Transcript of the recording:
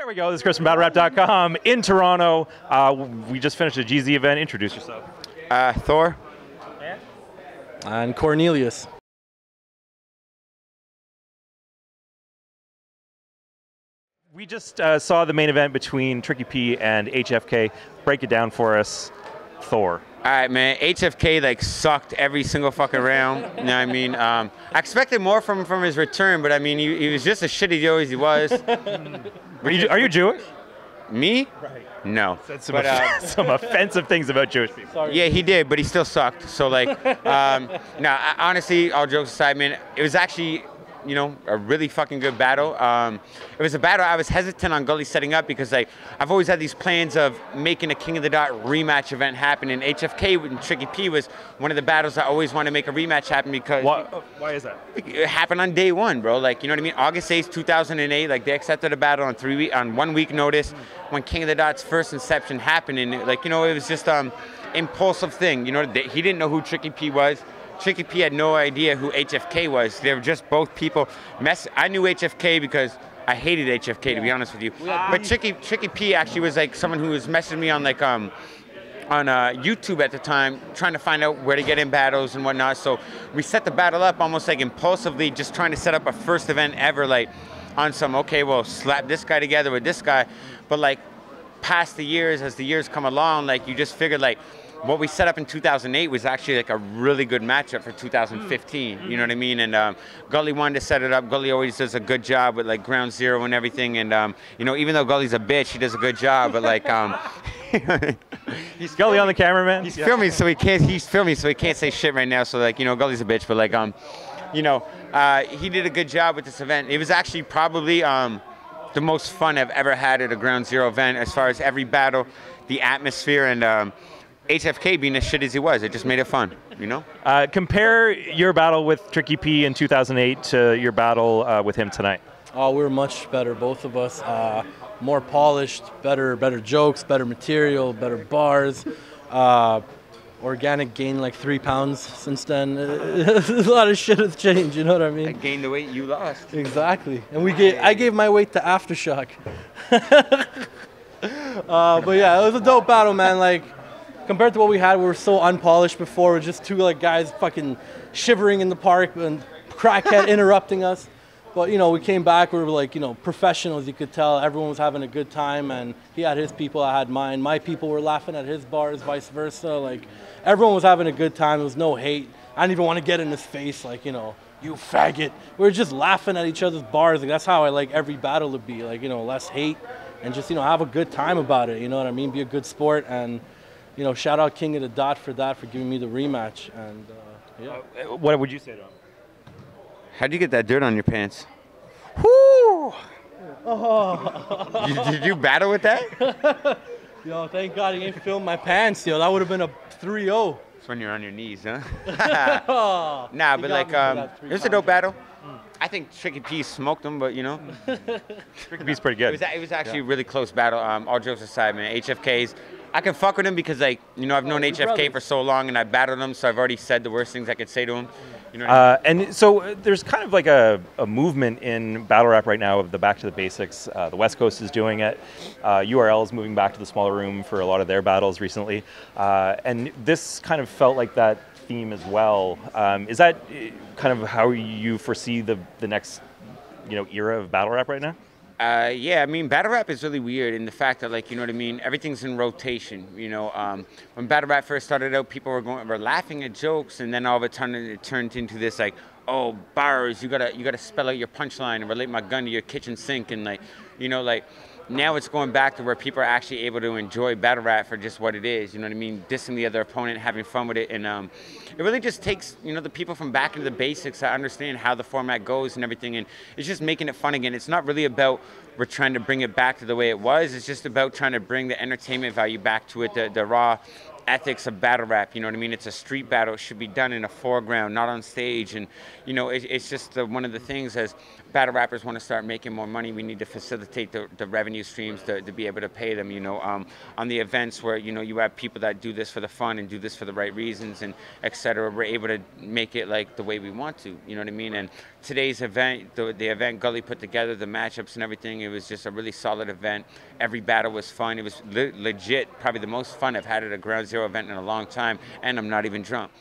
There we go. This is Chris from BattleRap.com in Toronto. We just finished a GZ event. Introduce yourself. Thor. And Cornelius. We just saw the main event between Tricky P and HFK. Break it down for us, Thor. All right, man. HFK like sucked every single fucking round. You know what I mean? I expected more from his return, but I mean, he was just as shitty as he was. Are you Jewish? Me? Right. No. Said some offensive things about Jewish people. Sorry. Yeah, he did, but he still sucked. So like, no, honestly, all jokes aside, man, it was actually, you know, a really fucking good battle. It was a battle I was hesitant on Gully setting up because like I've always had these plans of making a King of the Dot rematch event happen, and HFK and Tricky P was one of the battles I always want to make a rematch happen because Why is that? it happened on day one, bro. Like, you know what I mean? August 8th, 2008, like they accepted a battle on 1 week notice when King of the Dot's first inception happened, and like, you know, it was just impulsive thing. You know, he didn't know who Tricky P was. Tricky P had no idea who HFK was. They were just both people. I knew HFK because I hated HFK, to be honest with you. But Tricky P actually was like someone who was messaging me on like on YouTube at the time, trying to find out where to get in battles and whatnot. So we set the battle up almost like impulsively, just trying to set up a first event ever, like on some, okay, well, slap this guy together with this guy. But like past the years, as the years come along, like you just figured like, what we set up in 2008 was actually like a really good matchup for 2015. You know what I mean? And Gully wanted to set it up. Gully always does a good job with like ground zero and everything. And you know, even though Gully's a bitch, he does a good job. But like, he's Gully on the camera, man. He's filming, so he can't. He's filming, so he can't say shit right now. So like, you know, Gully's a bitch. But like, you know, he did a good job with this event. It was actually probably the most fun I've ever had at a ground zero event, as far as every battle, the atmosphere, and HFK being as shit as he was, it just made it fun, you know? Compare your battle with Tricky P in 2008 to your battle with him tonight. Oh, we were much better, both of us. More polished, better jokes, better material, better bars. Organic gained like 3 pounds since then. A lot of shit has changed, you know what I mean? I gained the weight you lost. Exactly. And I gave my weight to Aftershock. But yeah, it was a dope battle, man. Like, compared to what we had, we were so unpolished before. We're just two like guys fucking shivering in the park and crackhead interrupting us. But you know, we came back. We were like, you know, professionals. You could tell everyone was having a good time, and he had his people, I had mine. My people were laughing at his bars, vice versa. Like, everyone was having a good time. There was no hate. I didn't even want to get in his face, like, you know, you faggot. We were just laughing at each other's bars. Like, that's how I like every battle to be. Like, you know, less hate and just, you know, have a good time about it. You know what I mean? Be a good sport. And you know, shout out King of the Dot for that, for giving me the rematch. And yeah. What would you say to him? How'd you get that dirt on your pants? Whoo! Oh. Did you battle with that? Yo, thank God he ain't filmed my pants, yo. That would have been a 3-0. It's when you're on your knees, huh? Oh, nah, but like, it was a dope battle. I think Tricky P smoked him, but you know. Tricky P's pretty good. It was actually a really close battle. All jokes aside, man, HFK's, I can fuck with him because, like, you know, I've known HFK for so long and I battled him, so I've already said the worst things I could say to him. You know what I mean? And so there's kind of like a movement in battle rap right now of the back to the basics. The West Coast is doing it. URL is moving back to the smaller room for a lot of their battles recently. And this kind of felt like that theme as well. Is that kind of how you foresee the next, you know, era of battle rap right now? Yeah, I mean, battle rap is really weird in the fact that, like, you know what I mean, everything's in rotation, you know. When battle rap first started out, people were laughing at jokes, and then all of a sudden it turned into this, like, oh, bars, you gotta spell out your punchline and relate my gun to your kitchen sink, and, like, you know, like, now it's going back to where people are actually able to enjoy battle rap for just what it is, you know what I mean, dissing the other opponent, having fun with it, and it really just takes, you know, the people from back into the basics to understand how the format goes and everything, and it's just making it fun again. It's not really about we're trying to bring it back to the way it was, it's just about trying to bring the entertainment value back to it, the raw ethics of battle rap. You know what I mean? It's a street battle. It should be done in a foreground, not on stage. And you know, it's just one of the things, as battle rappers want to start making more money, we need to facilitate the revenue streams to be able to pay them. You know, on the events where, you know, you have people that do this for the fun and do this for the right reasons, and etc. We're able to make it like the way we want to. You know what I mean? And today's event, the event Gully put together, the matchups and everything, it was just a really solid event. Every battle was fun. It was legit, probably the most fun I've had at a Ground Zero event in a long time, and I'm not even drunk.